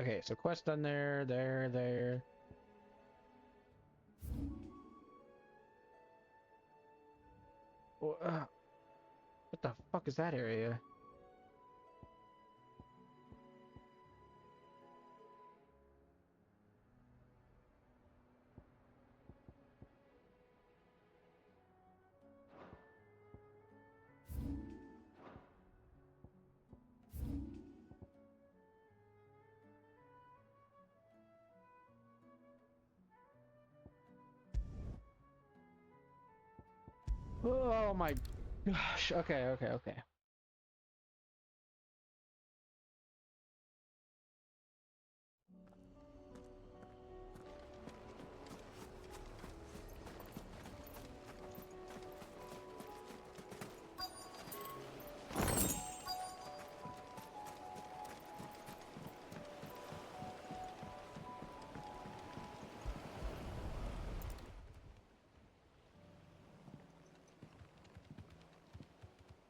Okay, so quest done there. What the fuck is that area? Oh my gosh. Okay.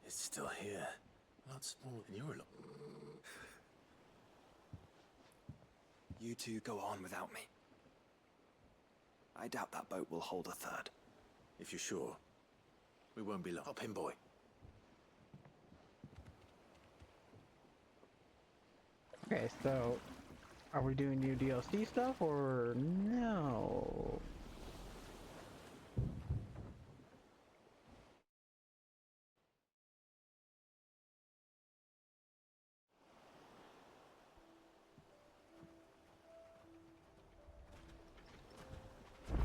It's still here. A lot smaller than you're. You two go on without me. I doubt that boat will hold a third. If you're sure, we won't be long. Hop in, boy. Okay, so are we doing new DLC stuff or no?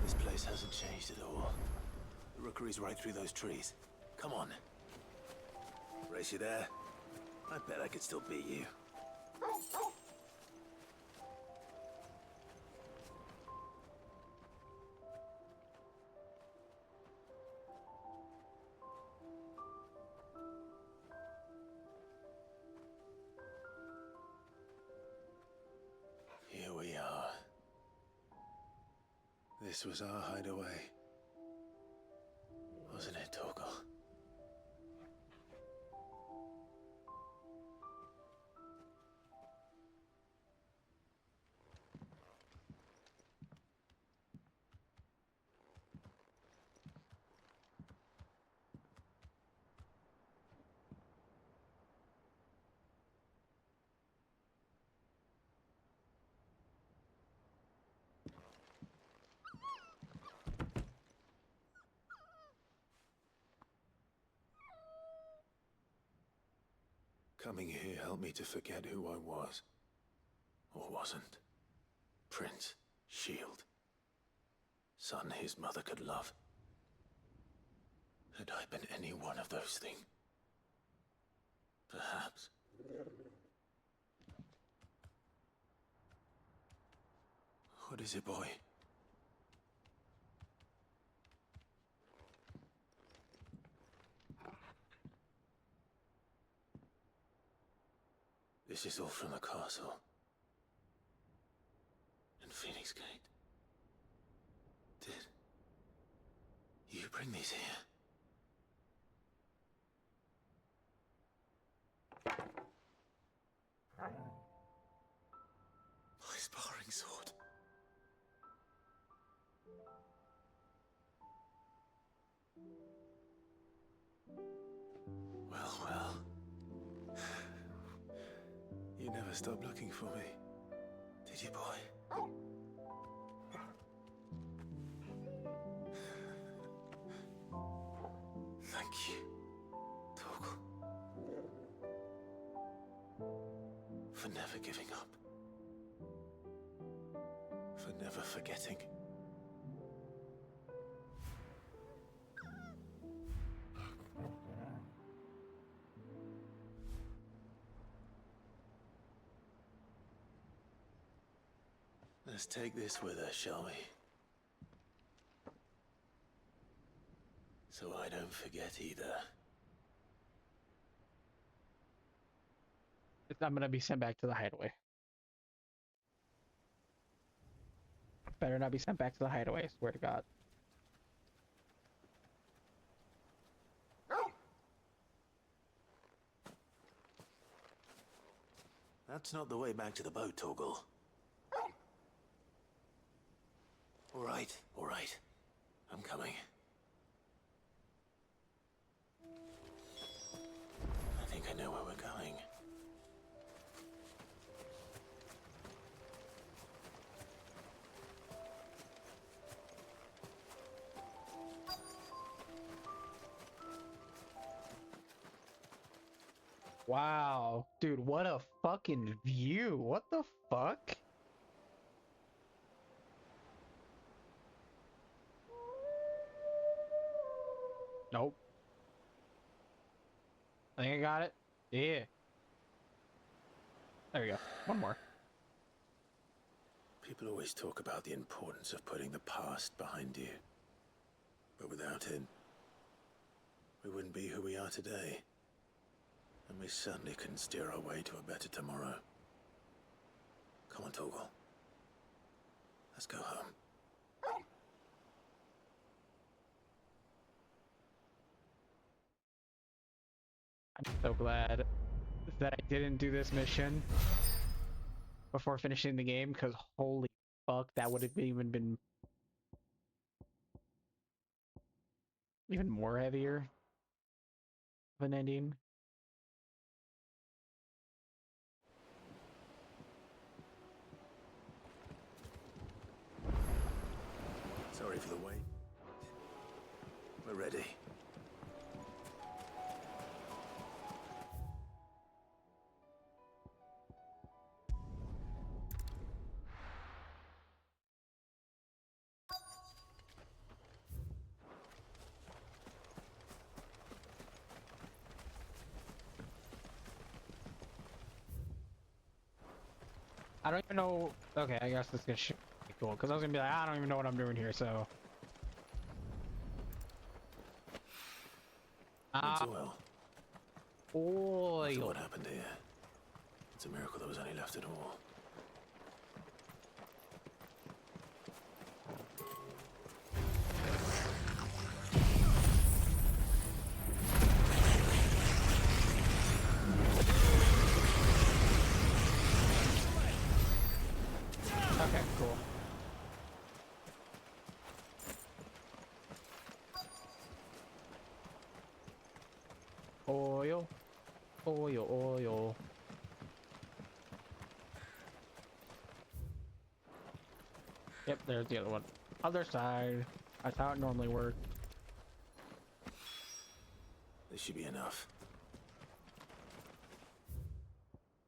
This place hasn't changed at all. The rookery's right through those trees. Come on. Race you there? I bet I could still beat you. Here we are. This was our hideaway. Wasn't it, Torgal? Coming here helped me to forget who I was. Or wasn't. Prince, shield. Son his mother could love. Had I been any one of those things? Perhaps. What is it, boy? This is all from the castle. And Phoenix Gate. Did you bring these here? My sparring sword. Well. You never stopped looking for me, did you, boy? Thank you, Torgal. For never giving up. For never forgetting. Let's take this with us, shall we? So I don't forget either. I'm gonna be sent back to the hideaway. Better not be sent back to the hideaway, swear to God. That's not the way back to the boat, Torgal. Wow, dude, what a fucking view. What the fuck? Nope. I think I got it. Yeah. There we go. One more. People always talk about the importance of putting the past behind you. But without it, we wouldn't be who we are today. And we certainly couldn't steer our way to a better tomorrow. Come on, Torgal. Let's go home. I'm so glad that I didn't do this mission before finishing the game, because holy fuck, that would have been even more heavier of an ending. Sorry for the wait. We're ready. I don't even know. Okay, I guess this is gonna be cool, because I was gonna be like, I don't even know what I'm doing here, so. Not so well. Oil. After what happened here, it's a miracle there was any left at all. Okay, cool. Oil. Oil, oil. Yep, there's the other one. Other side. That's how it normally works. This should be enough.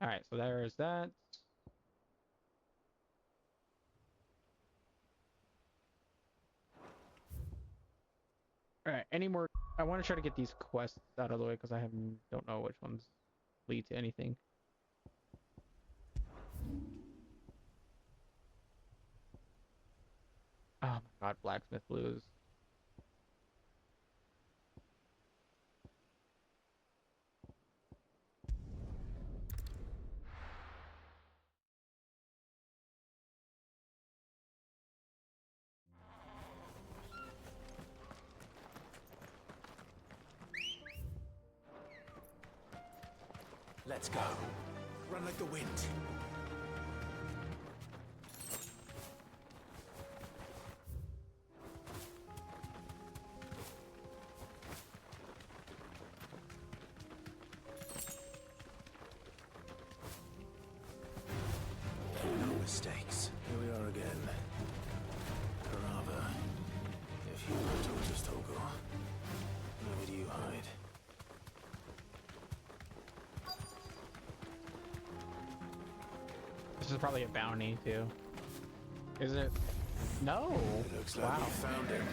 Alright, so there's that. Alright, any more? I want to try to get these quests out of the way because I don't know which ones lead to anything. Oh my god, blacksmith blues. Let's go. Run like the wind. No mistakes. Here we are again. Carava. If you were told us, Torgal, where do you hide? This is probably a bounty too. Is it? No. It looks like Wow. we found him.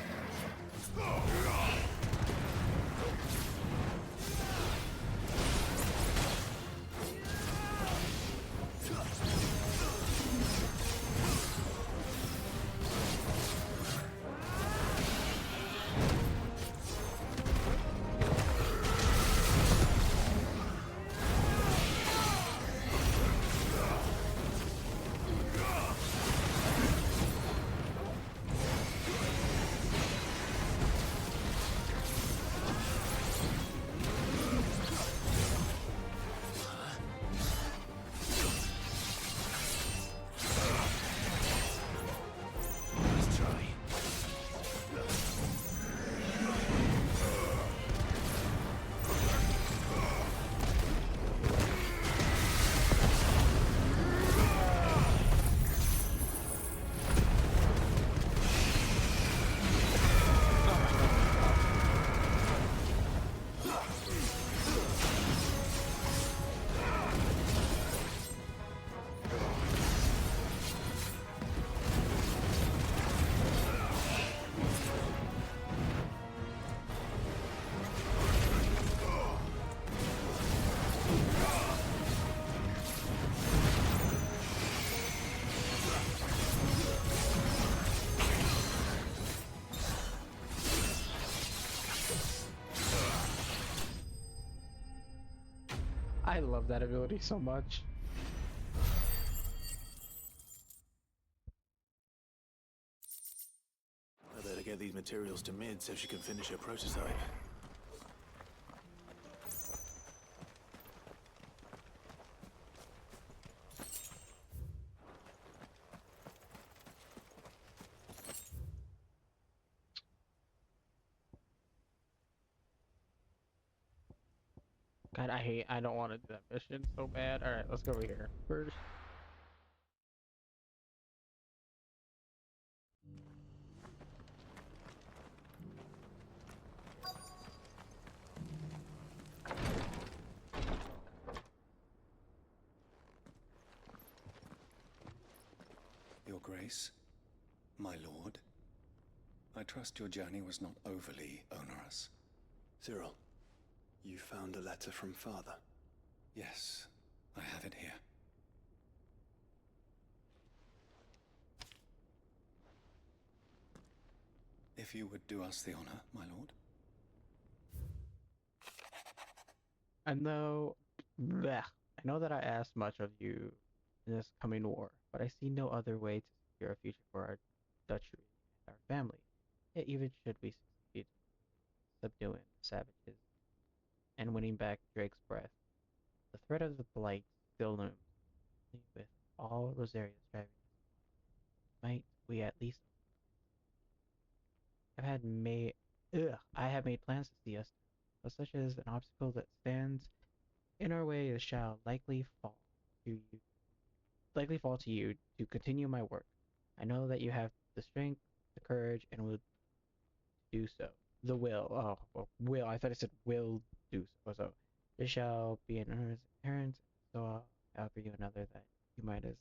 I love that ability so much. I better get these materials to Mid so she can finish her prototype. God, I don't want to do that mission so bad. All right, let's go over here first. Your Grace, my lord, I trust your journey was not overly onerous. Cyril, you found a letter from Father. Yes, I have it here. If you would do us the honor, my lord. I know that I asked much of you in this coming war, but I see no other way to secure a future for our duchy and our family. Yet even should we succeed subduing the savages and winning back Drake's breath, the threat of the blight still looms. Only with all Rosaria striving might we at least have had made I have made plans to see us through, but such as an obstacle that stands in our way shall likely fall to you to continue my work. I know that you have the strength, the courage, and will do so. The will. Oh, well, will. I thought it said will do so. So it shall be an errand. So I'll offer you another that you might as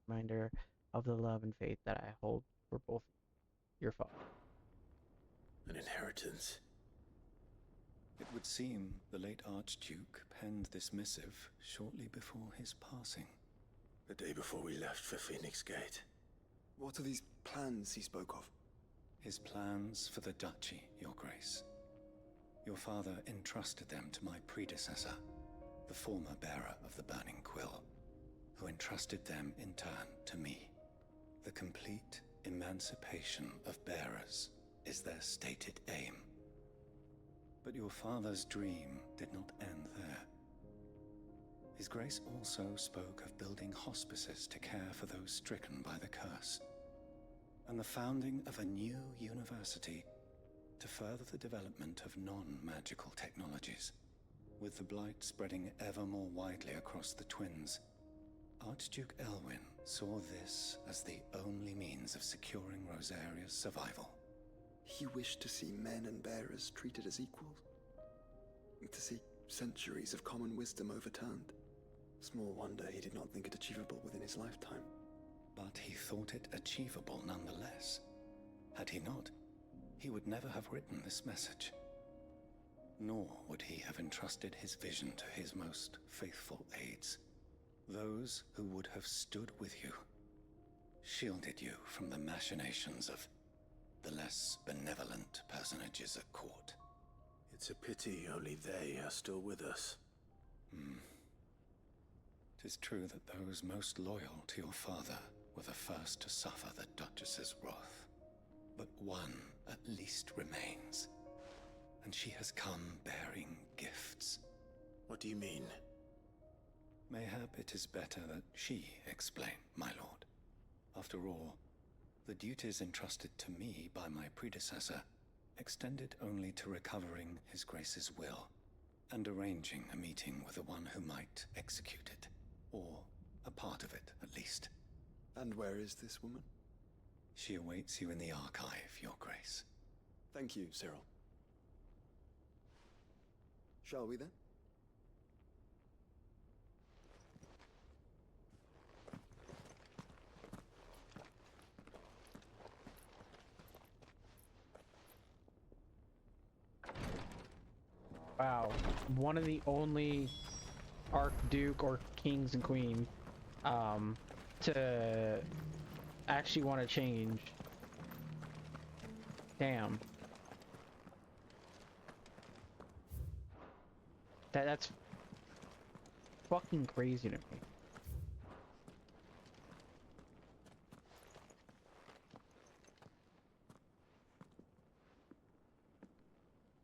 reminder of the love and faith that I hold for both your father. An inheritance. It would seem the late Archduke penned this missive shortly before his passing. The day before we left for Phoenix Gate. What are these plans he spoke of? His plans for the duchy, Your Grace. Your father entrusted them to my predecessor, the former bearer of the Burning Quill, who entrusted them in turn to me. The complete emancipation of bearers is their stated aim. But your father's dream did not end there. His Grace also spoke of building hospices to care for those stricken by the curse, and the founding of a new university to further the development of non-magical technologies. With the blight spreading ever more widely across the Twins, Archduke Elwyn saw this as the only means of securing Rosaria's survival. He wished to see men and bearers treated as equals. To see centuries of common wisdom overturned. Small wonder he did not think it achievable within his lifetime. But he thought it achievable nonetheless. Had he not, he would never have written this message. Nor would he have entrusted his vision to his most faithful aides, those who would have stood with you, shielded you from the machinations of the less benevolent personages at court. It's a pity only they are still with us. 'Tis true that those most loyal to your father were the first to suffer the Duchess's wrath. But one at least remains, and she has come bearing gifts. What do you mean? Mayhap it is better that she explain, my lord. After all, the duties entrusted to me by my predecessor extended only to recovering His Grace's will and arranging a meeting with the one who might execute it, or a part of it at least. And where is this woman? She awaits you in the archive, Your Grace. Thank you, Cyril. Shall we then? Wow, one of the only Archduke or kings and queens to actually want to change. Damn. That's fucking crazy to me.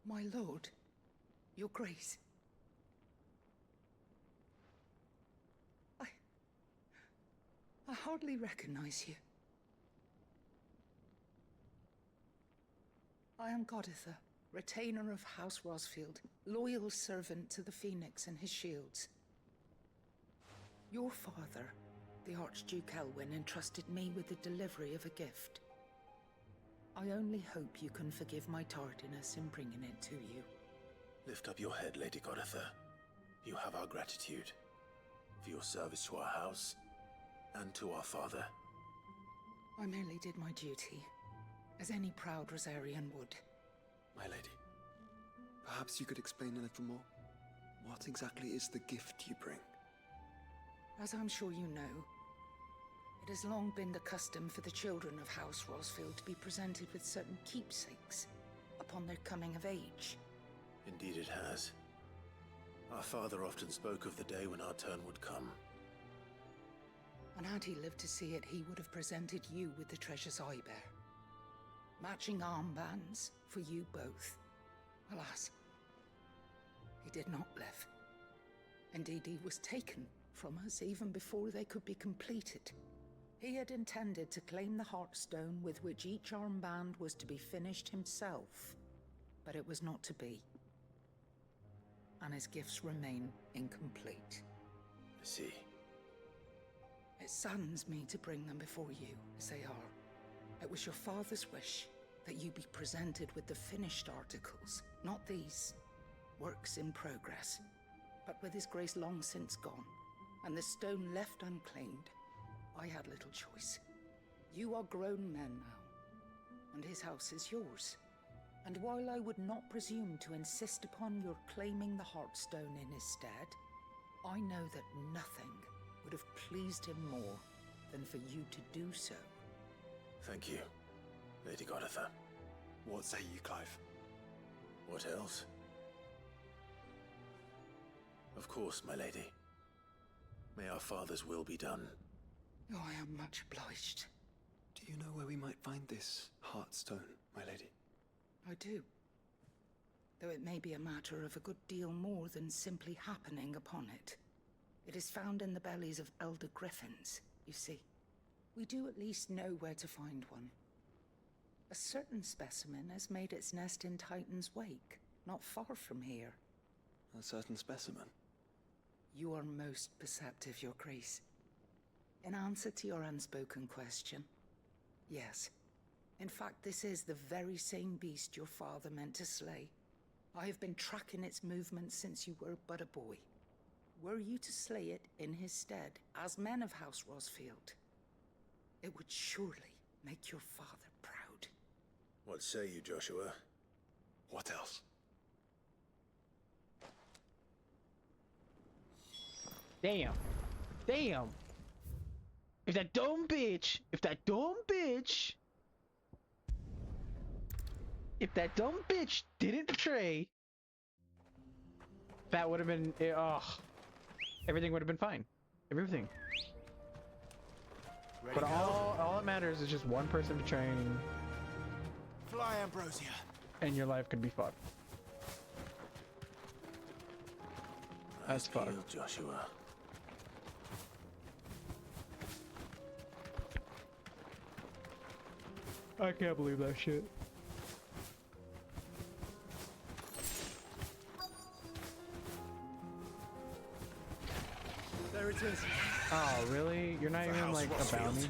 My lord, your grace. I hardly recognize you. I am Goditha, retainer of House Rosfield, loyal servant to the Phoenix and his shields. Your father, the Archduke Elwyn, entrusted me with the delivery of a gift. I only hope you can forgive my tardiness in bringing it to you. Lift up your head, Lady Goditha. You have our gratitude for your service to our house and to our father. I merely did my duty, as any proud Rosarian would. My lady, perhaps you could explain a little more? What exactly is the gift you bring? As I'm sure you know, it has long been the custom for the children of House Rosfield to be presented with certain keepsakes upon their coming of age. Indeed it has. Our father often spoke of the day when our turn would come. And had he lived to see it, he would have presented you with the treasures I bear. Matching armbands for you both. Alas, he did not live. Indeed, he was taken from us even before they could be completed. He had intended to claim the Heartstone with which each armband was to be finished himself, but it was not to be. And his gifts remain incomplete. I see. It saddens me to bring them before you, as they are. It was your father's wish that you be presented with the finished articles, not these, works in progress. But with his grace long since gone, and the stone left unclaimed, I had little choice. You are grown men now, and his house is yours. And while I would not presume to insist upon your claiming the Heartstone in his stead, I know that nothing would have pleased him more than for you to do so. Thank you, Lady Goditha. What say you, Clive? What else? Of course, my lady. May our father's will be done. Oh, I am much obliged. Do you know where we might find this Heartstone, my lady? I do. Though it may be a matter of a good deal more than simply happening upon it. It is found in the bellies of elder griffins, you see. We do at least know where to find one. A certain specimen has made its nest in Titan's Wake, not far from here. A certain specimen? You are most perceptive, Your Grace. In answer to your unspoken question, yes. In fact, this is the very same beast your father meant to slay. I have been tracking its movements since you were but a boy. Were you to slay it in his stead, as men of House Rosfield, it would surely make your father proud. What say you, Joshua? What else? Damn. Damn. If that dumb bitch, if that dumb didn't betray, that would have been, everything would have been fine. Everything. Ready, But go? all that matters is just one person betraying, Fly, Ambrosia. and your life could be fucked. That's Nice fucked. deal, Joshua. I can't believe that shit. There it is. Oh, really? You're not For even House like Rosfield. about me?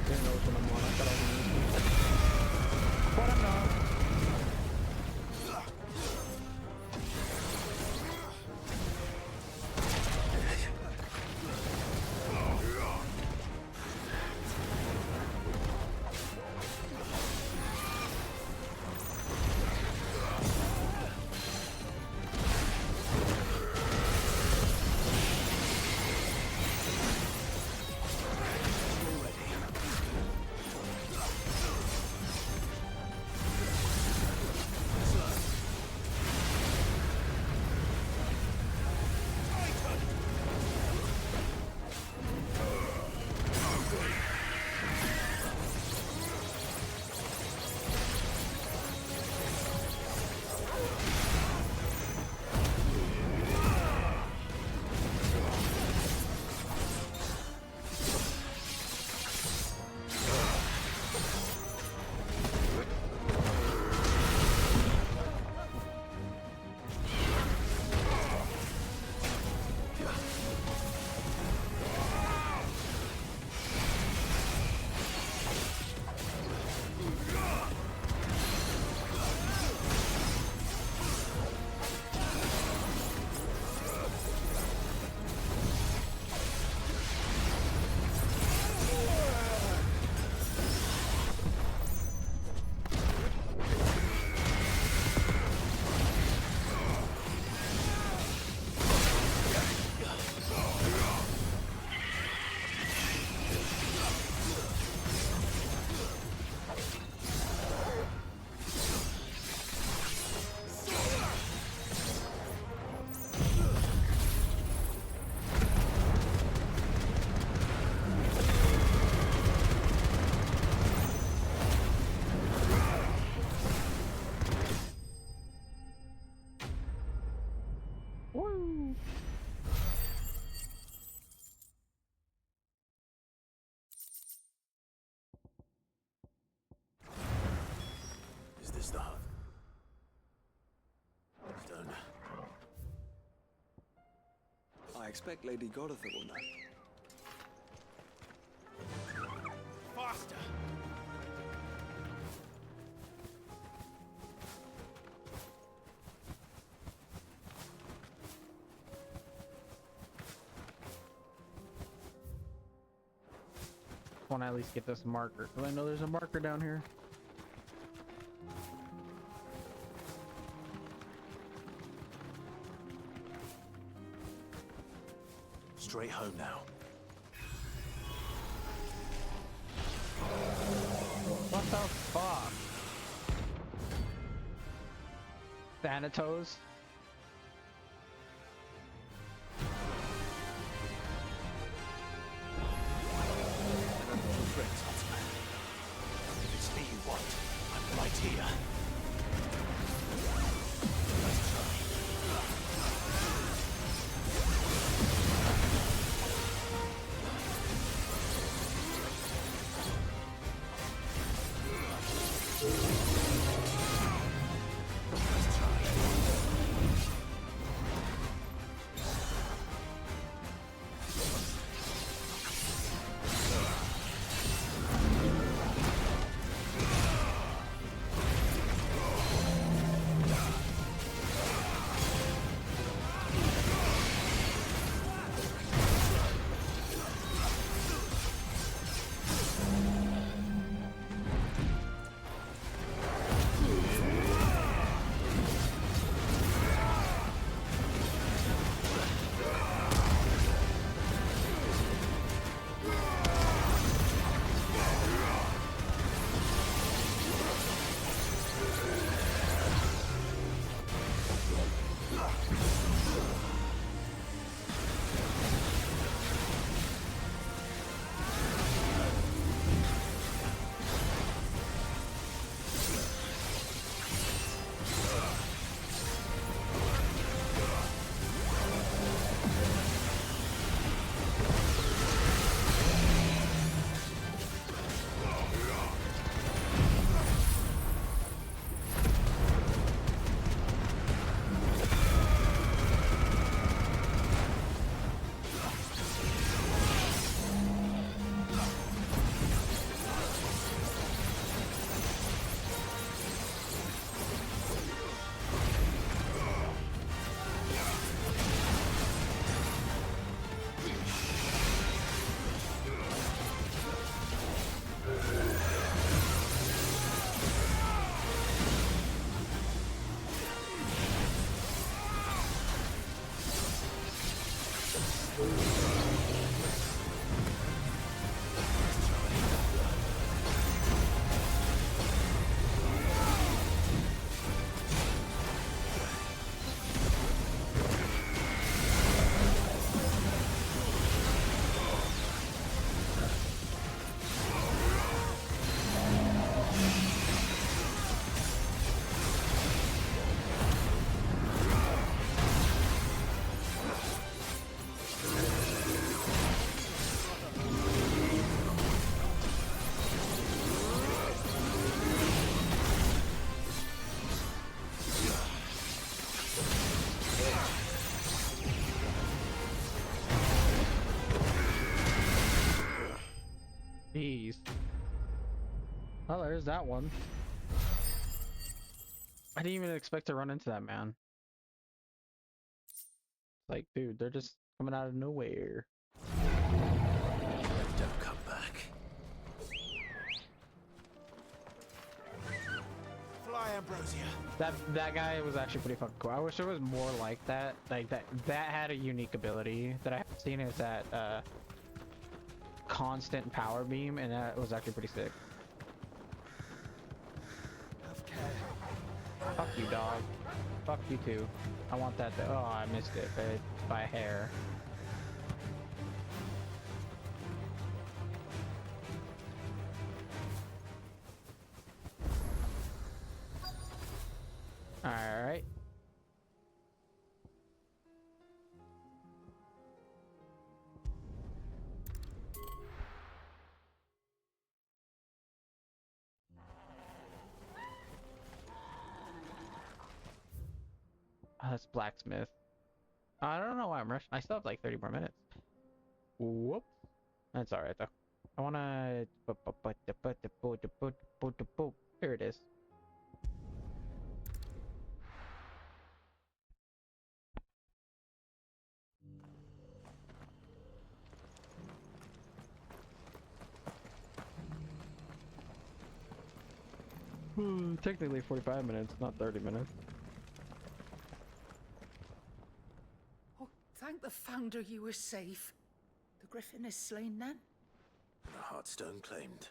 Didn't know which one I'm on. I thought I was on this one. But I'm not. I expect Lady Goritha will know. Faster! I want to at least get this marker. Oh, I know there's a marker down here. Straight home now. What the fuck? Thanatos? If it's me you want, I'm right here. Jeez. Oh, there's that one. I didn't even expect to run into that man. Like, dude, they're just coming out of nowhere. Don't come back. Fly, Ambrosia. That guy was actually pretty fucking cool. I wish there was more like that. Like that had a unique ability that I haven't seen, is that constant power beam, and that was actually pretty sick. Have care. Fuck you, dog. Fuck you too. I want that. Oh, I missed it by a hair. All right. Oh, that's blacksmith. I don't know why I'm rushing. I still have like 30 more minutes. Whoop. That's alright though. I wanna. Here it is. Technically 45 minutes, not 30 minutes. Oh, thank the Founder you were safe. The Griffin is slain then? The Heartstone claimed.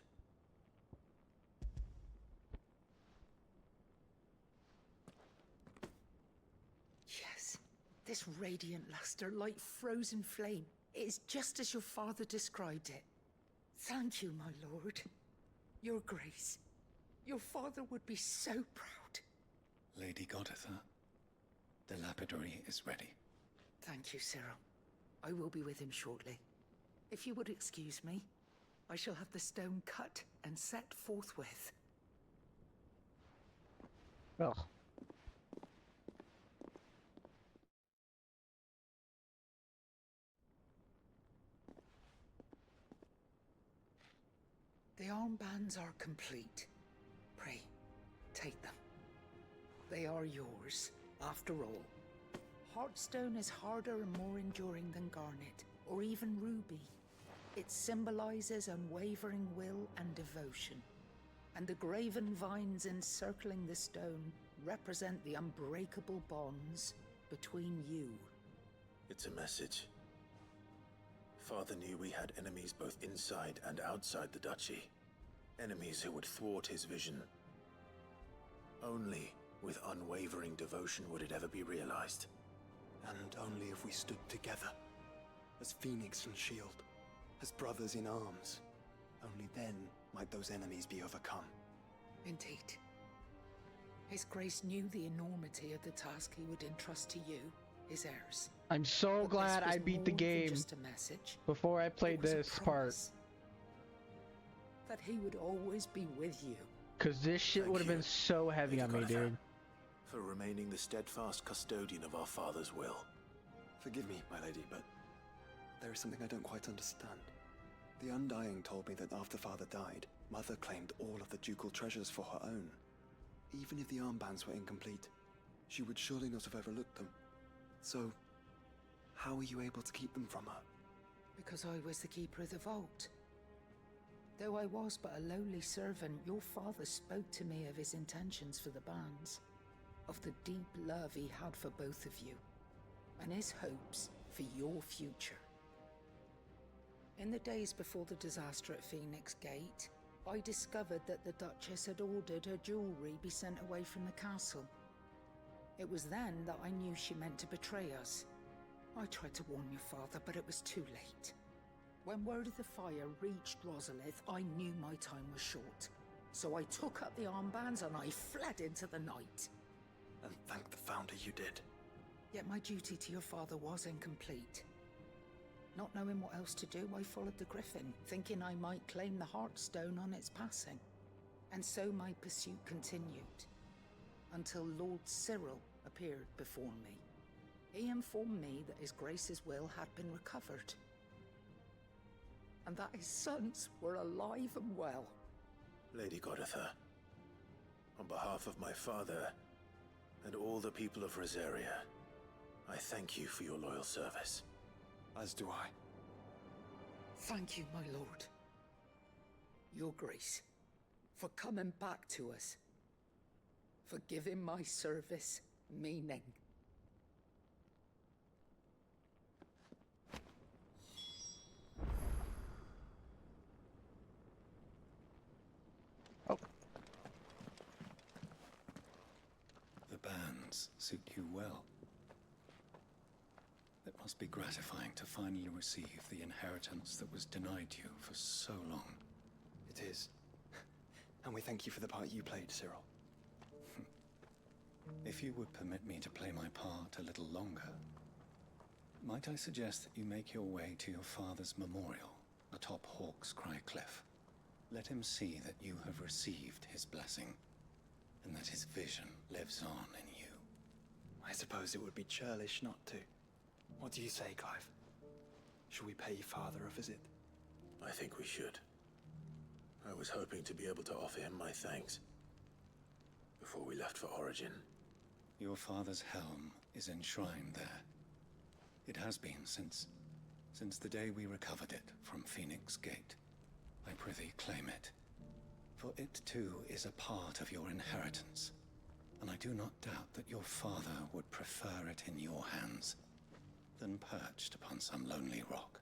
Yes. This radiant luster, like frozen flame. It is just as your father described it. Thank you, my lord. Your grace. Your father would be so proud. Lady Goditha, the lapidary is ready. Thank you, Cyril. I will be with him shortly. If you would excuse me, I shall have the stone cut and set forthwith. Ugh. The armbands are complete. Pray, take them. They are yours, after all. Heartstone is harder and more enduring than garnet, or even ruby. It symbolizes unwavering will and devotion. And the graven vines encircling the stone represent the unbreakable bonds between you. It's a message. Father knew we had enemies both inside and outside the duchy. Enemies who would thwart his vision. Only with unwavering devotion would it ever be realized. And only if we stood together, as Phoenix and Shield, as brothers in arms. Only then might those enemies be overcome. Indeed. His Grace knew the enormity of the task he would entrust to you, his heirs. I'm so But glad this was I beat the more than game just a message. before I It played was a this part. promise that he would always be with you. Cause this shit Thank would have you, been so heavy Lady on me, Goditha, dude. for remaining the steadfast custodian of our father's will. Forgive me, my lady, but there is something I don't quite understand. The Undying told me that after Father died, Mother claimed all of the ducal treasures for her own. Even if the armbands were incomplete, she would surely not have overlooked them. So, how were you able to keep them from her? Because I was the keeper of the vault. Though I was but a lowly servant, your father spoke to me of his intentions for the bands, of the deep love he had for both of you, and his hopes for your future. In the days before the disaster at Phoenix Gate, I discovered that the Duchess had ordered her jewelry be sent away from the castle. It was then that I knew she meant to betray us. I tried to warn your father, but it was too late. When word of the fire reached Rosalith, I knew my time was short. So I took up the armbands and I fled into the night. And thank the Founder you did. Yet my duty to your father was incomplete. Not knowing what else to do, I followed the Griffin, thinking I might claim the Heartstone on its passing. And so my pursuit continued, until Lord Cyril appeared before me. He informed me that his Grace's will had been recovered, and that his sons were alive and well. Lady Goditha, on behalf of my father and all the people of Rosaria, I thank you for your loyal service. As do I. Thank you, my lord. Your Grace, for coming back to us, for giving my service meaning. Oh, The bands suit you well. It must be gratifying to finally receive the inheritance that was denied you for so long. It is. And we thank you for the part you played, Cyril. If you would permit me to play my part a little longer, might I suggest that you make your way to your father's memorial atop Hawk's Cry Cliff? Let him see that you have received his blessing, and that his vision lives on in you. I suppose it would be churlish not to. What do you say, Clive? Should we pay Father a visit? I think we should. I was hoping to be able to offer him my thanks before we left for Origin. Your father's helm is enshrined there. It has been since the day we recovered it from Phoenix Gate. I prithee claim it. For it too is a part of your inheritance, and I do not doubt that your father would prefer it in your hands than perched upon some lonely rock.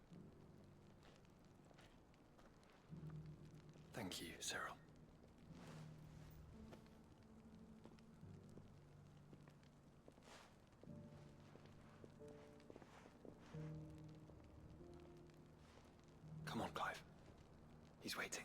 Thank you, Cyril. Come on, Clive. He's waiting.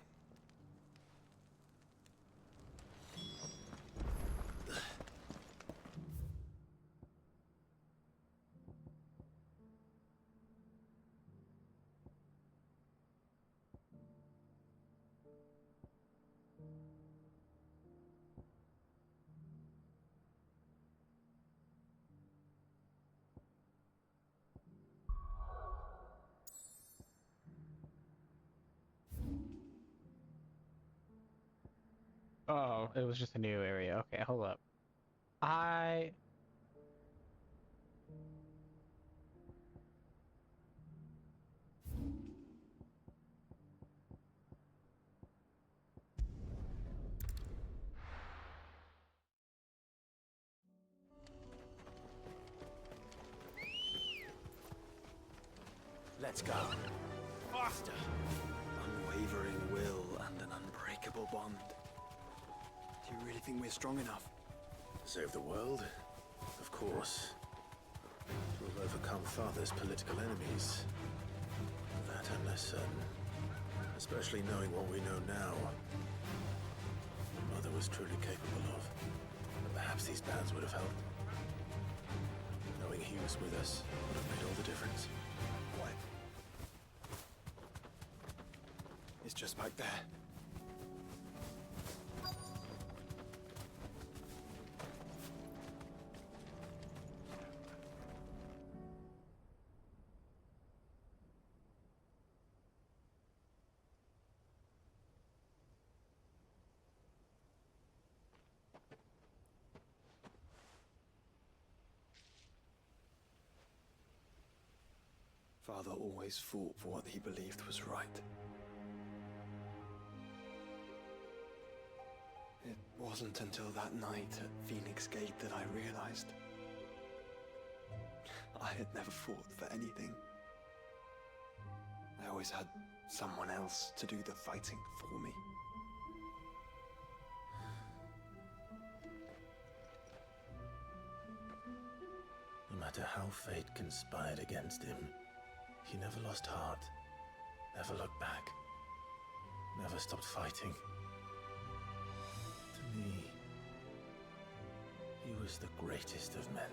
Oh, it was just a new area. Okay, hold up. I Let's go. Faster! Unwavering will and an unbreakable bond. Do you really think we're strong enough? To save the world? Of course. To have overcome Father's political enemies? That I'm less certain. Especially knowing what we know now. What Mother was truly capable of. But perhaps these bands would have helped. Knowing he was with us would have made all the difference. What? It's just back there. Father always fought for what he believed was right. It wasn't until that night at Phoenix Gate that I realized I had never fought for anything. I always had someone else to do the fighting for me. No matter how fate conspired against him, he never lost heart, never looked back, never stopped fighting. To me, he was the greatest of men.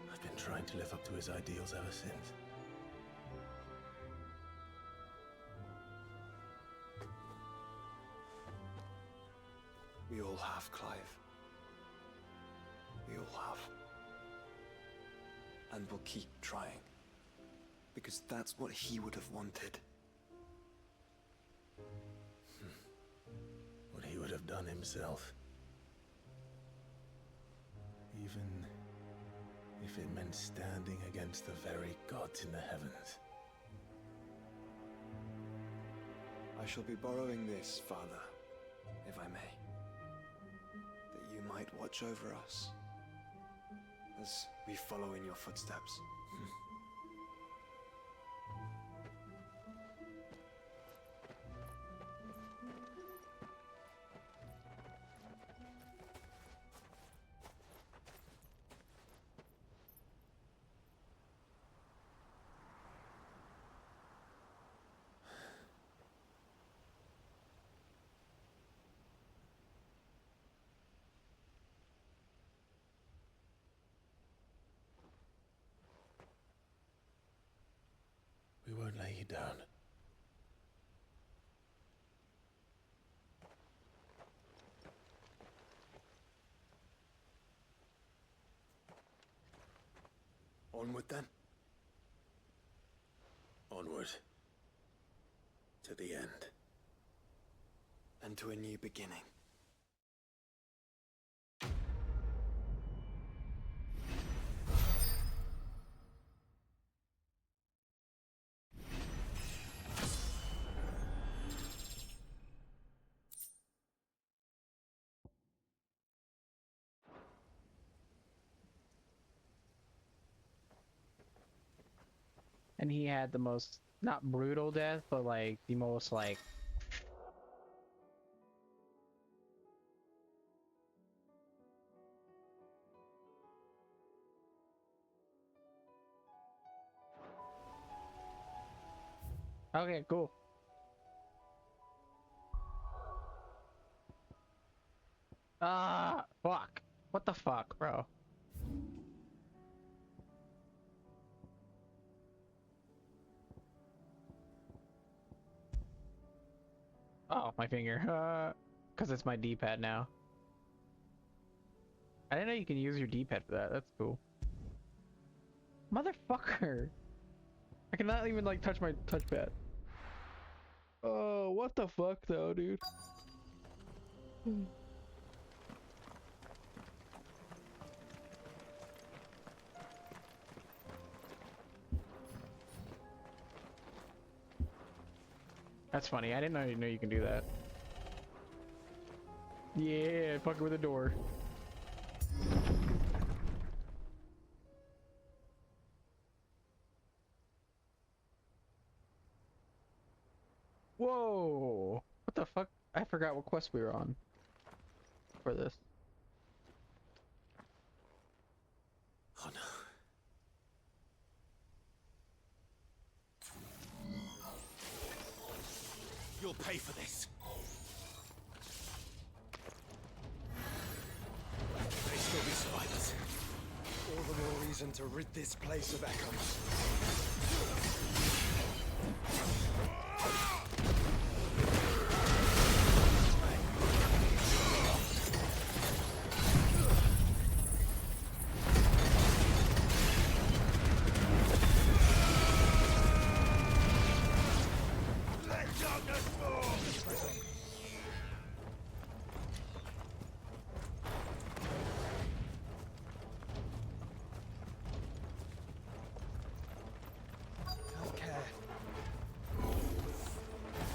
And I've been trying to live up to his ideals ever since. We all have, Clive. We all have. And we'll keep trying. Because that's what he would have wanted. What he would have done himself. Even if it meant standing against the very gods in the heavens. I shall be borrowing this, Father, if I may. That you might watch over us as we follow in your footsteps. We won't lay you down. Onward then? Onward. To the end. And to a new beginning. And he had the most, not brutal death, but like the most like okay, cool. Ah, fuck. What the fuck, bro? Oh, my finger. Because it's my D-pad now. I didn't know you can use your D-pad for that. That's cool. Motherfucker. I cannot even like touch my touchpad. Oh, what the fuck though, dude? That's funny. I didn't know you can do that. Yeah, fuck it with a door. Whoa! What the fuck? I forgot what quest we were on for this. Oh no. You'll pay for this. May still be survivors. All the more reason to rid this place of echoes.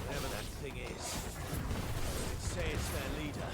Whatever that thing is, say it's their leader.